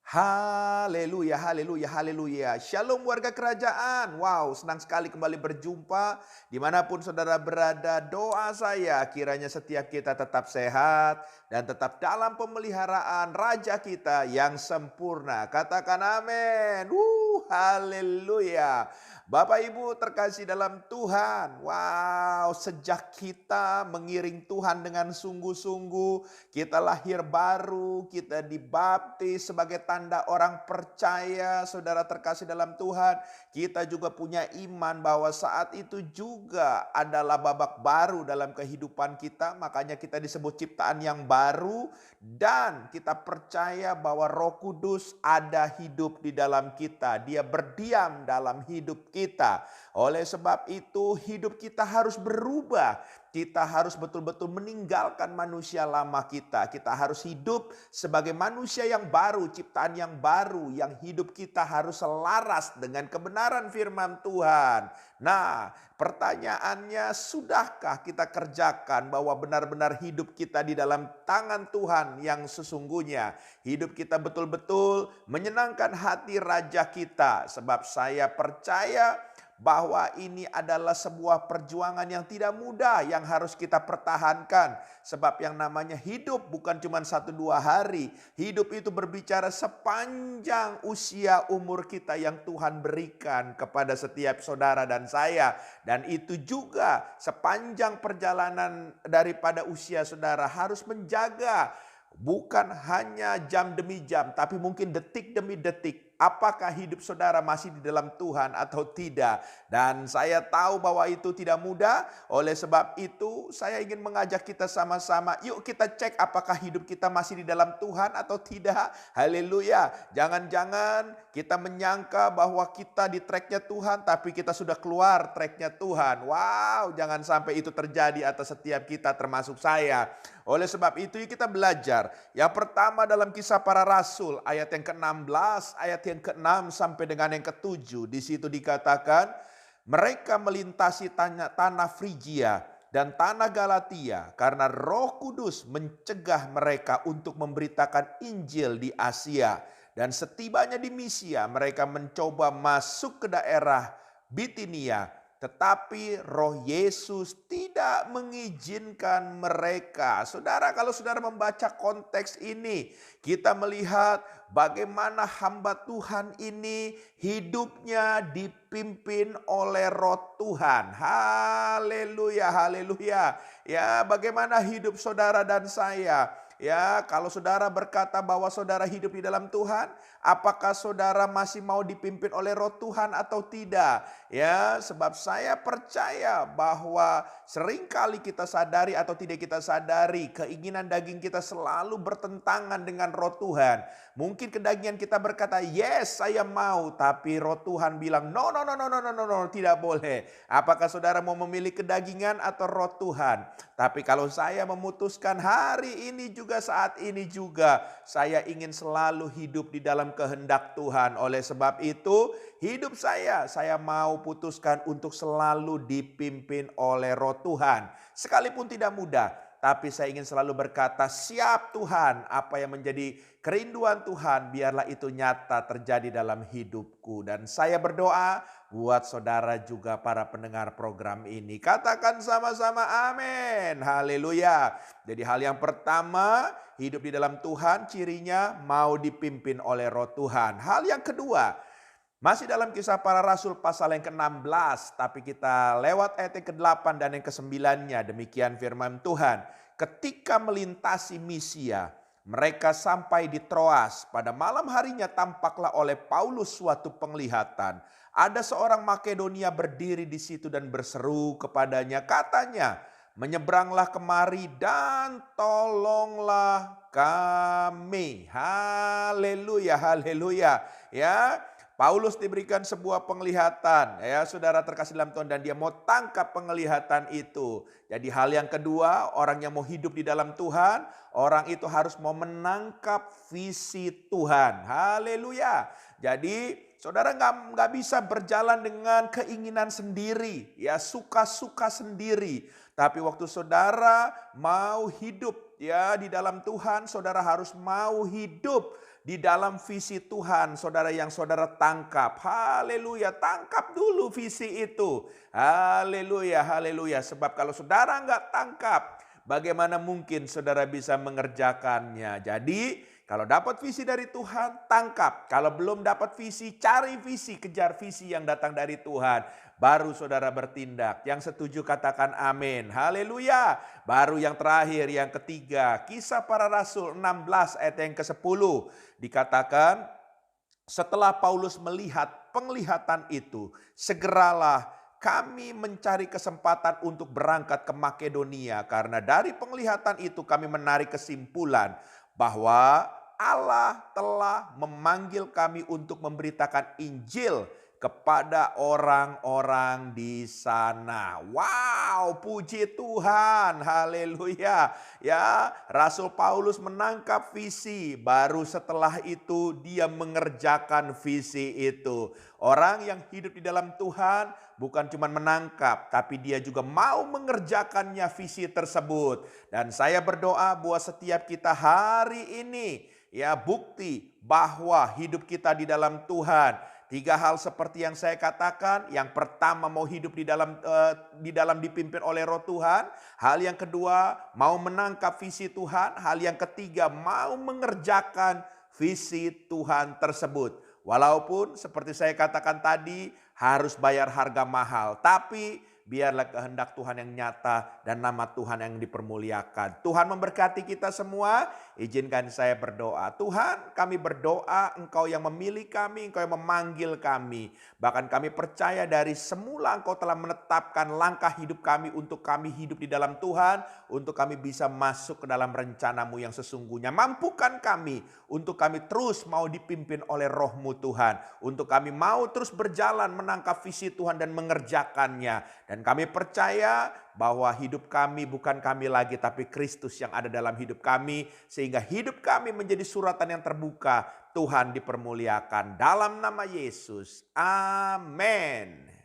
Haleluya, haleluya, haleluya. Shalom warga kerajaan. Wow, senang sekali kembali berjumpa. Dimanapun saudara berada, doa saya kiranya setiap kita tetap sehat dan tetap dalam pemeliharaan Raja kita yang sempurna. Katakan amin. Haleluya. Bapak Ibu terkasih dalam Tuhan. Wow, sejak kita mengiring Tuhan dengan sungguh-sungguh, kita lahir baru, kita dibaptis sebagai tanda orang percaya, saudara terkasih dalam Tuhan. Kita juga punya iman bahwa saat itu juga adalah babak baru dalam kehidupan kita. Makanya kita disebut ciptaan yang baru. Dan kita percaya bahwa Roh Kudus ada hidup di dalam kita. Dia berdiam dalam hidup kita. Oleh sebab itu hidup kita harus berubah. Kita harus betul-betul meninggalkan manusia lama kita. Kita harus hidup sebagai manusia yang baru, ciptaan yang baru, yang hidup kita harus selaras dengan kebenaran firman Tuhan. Nah, pertanyaannya, sudahkah kita kerjakan bahwa benar-benar hidup kita di dalam tangan Tuhan yang sesungguhnya? Hidup kita betul-betul menyenangkan hati Raja kita. Sebab saya percaya bahwa ini adalah sebuah perjuangan yang tidak mudah yang harus kita pertahankan. Sebab yang namanya hidup bukan cuma 1-2 hari. Hidup itu berbicara sepanjang usia umur kita yang Tuhan berikan kepada setiap saudara dan saya. Dan itu juga sepanjang perjalanan daripada usia saudara harus menjaga. Bukan hanya jam demi jam, tapi mungkin detik demi detik. Apakah hidup saudara masih di dalam Tuhan atau tidak? Dan saya tahu bahwa itu tidak mudah. Oleh sebab itu saya ingin mengajak kita sama-sama. Yuk kita cek apakah hidup kita masih di dalam Tuhan atau tidak. Haleluya. Jangan-jangan kita menyangka bahwa kita di tracknya Tuhan, tapi kita sudah keluar tracknya Tuhan. Wow, jangan sampai itu terjadi atas setiap kita termasuk saya. Oleh sebab itu kita belajar. Yang pertama dalam Kisah Para Rasul ayat yang ke-16, ayat yang ke-6 sampai dengan yang ke-7. Di situ dikatakan mereka melintasi tanah Frigia dan tanah Galatia karena Roh Kudus mencegah mereka untuk memberitakan Injil di Asia. Dan setibanya di Misia mereka mencoba masuk ke daerah Bitinia. Tetapi Roh Yesus tidak mengizinkan mereka. Saudara, kalau saudara membaca konteks ini, kita melihat bagaimana hamba Tuhan ini hidupnya dipimpin oleh Roh Tuhan. Haleluya, haleluya. Ya, bagaimana hidup saudara dan saya? Ya, kalau saudara berkata bahwa saudara hidup di dalam Tuhan, apakah saudara masih mau dipimpin oleh Roh Tuhan atau tidak? Ya, sebab saya percaya bahwa seringkali kita sadari atau tidak kita sadari, keinginan daging kita selalu bertentangan dengan Roh Tuhan. Mungkin kedagingan kita berkata, "Yes, saya mau," tapi Roh Tuhan bilang, "No, no, no, no, no, no, no, no, tidak boleh." Apakah saudara mau memilih kedagingan atau Roh Tuhan? Tapi kalau saya memutuskan hari ini juga, saat ini juga, saya ingin selalu hidup di dalam kehendak Tuhan. Oleh sebab itu, hidup saya mau putuskan untuk selalu dipimpin oleh Roh Tuhan. Sekalipun tidak mudah, tapi saya ingin selalu berkata, "Siap Tuhan, apa yang menjadi kerinduan Tuhan, biarlah itu nyata terjadi dalam hidupku." Dan saya berdoa buat saudara juga para pendengar program ini. Katakan sama-sama amin. Haleluya. Jadi hal yang pertama, hidup di dalam Tuhan cirinya mau dipimpin oleh Roh Tuhan. Hal yang kedua, masih dalam Kisah Para Rasul pasal yang ke-16, tapi kita lewat ayat yang ke-8 dan yang ke-9-nya. Demikian firman Tuhan. Ketika melintasi Misia, mereka sampai di Troas. Pada malam harinya tampaklah oleh Paulus suatu penglihatan. Ada seorang Makedonia berdiri di situ dan berseru kepadanya, katanya, "Menyeberanglah kemari dan tolonglah kami." Haleluya, haleluya. Ya, Paulus diberikan sebuah penglihatan, ya saudara terkasih dalam Tuhan, dan dia mau tangkap penglihatan itu. Jadi hal yang kedua, orang yang mau hidup di dalam Tuhan, orang itu harus mau menangkap visi Tuhan. Haleluya. Jadi saudara nggak bisa berjalan dengan keinginan sendiri, ya suka-suka sendiri. Tapi waktu saudara mau hidup ya di dalam Tuhan, saudara harus mau hidup di dalam visi Tuhan, saudara yang saudara tangkap. Haleluya, tangkap dulu visi itu. Haleluya, haleluya. Sebab kalau saudara nggak tangkap, bagaimana mungkin saudara bisa mengerjakannya? Jadi, kalau dapat visi dari Tuhan, tangkap. Kalau belum dapat visi, cari visi, kejar visi yang datang dari Tuhan. Baru saudara bertindak. Yang setuju katakan amin. Haleluya. Baru yang terakhir, yang ketiga. Kisah Para Rasul 16 ayat yang ke-10. Dikatakan, setelah Paulus melihat penglihatan itu, segeralah kami mencari kesempatan untuk berangkat ke Makedonia. Karena dari penglihatan itu kami menarik kesimpulan bahwa Allah telah memanggil kami untuk memberitakan Injil kepada orang-orang di sana. Wow, puji Tuhan, haleluya. Ya, Rasul Paulus menangkap visi, baru setelah itu dia mengerjakan visi itu. Orang yang hidup di dalam Tuhan bukan cuma menangkap, tapi dia juga mau mengerjakannya visi tersebut. Dan saya berdoa buat setiap kita hari ini, ya, bukti bahwa hidup kita di dalam Tuhan. 3 hal seperti yang saya katakan. Yang pertama, mau hidup di dalam dipimpin oleh Roh Tuhan. Hal yang kedua, mau menangkap visi Tuhan. Hal yang ketiga, mau mengerjakan visi Tuhan tersebut. Walaupun seperti saya katakan tadi, harus bayar harga mahal, tapi biarlah kehendak Tuhan yang nyata dan nama Tuhan yang dipermuliakan. Tuhan memberkati kita semua. Izinkan saya berdoa. Tuhan, kami berdoa, Engkau yang memilih kami, Engkau yang memanggil kami. Bahkan kami percaya dari semula Engkau telah menetapkan langkah hidup kami untuk kami hidup di dalam Tuhan, untuk kami bisa masuk ke dalam rencana-Mu yang sesungguhnya. Mampukan kami untuk kami terus mau dipimpin oleh Roh-Mu Tuhan, untuk kami mau terus berjalan menangkap visi Tuhan dan mengerjakannya. Dan kami percaya bahwa hidup kami bukan kami lagi, tapi Kristus yang ada dalam hidup kami. Sehingga hidup kami menjadi suratan yang terbuka. Tuhan dipermuliakan dalam nama Yesus. Amin.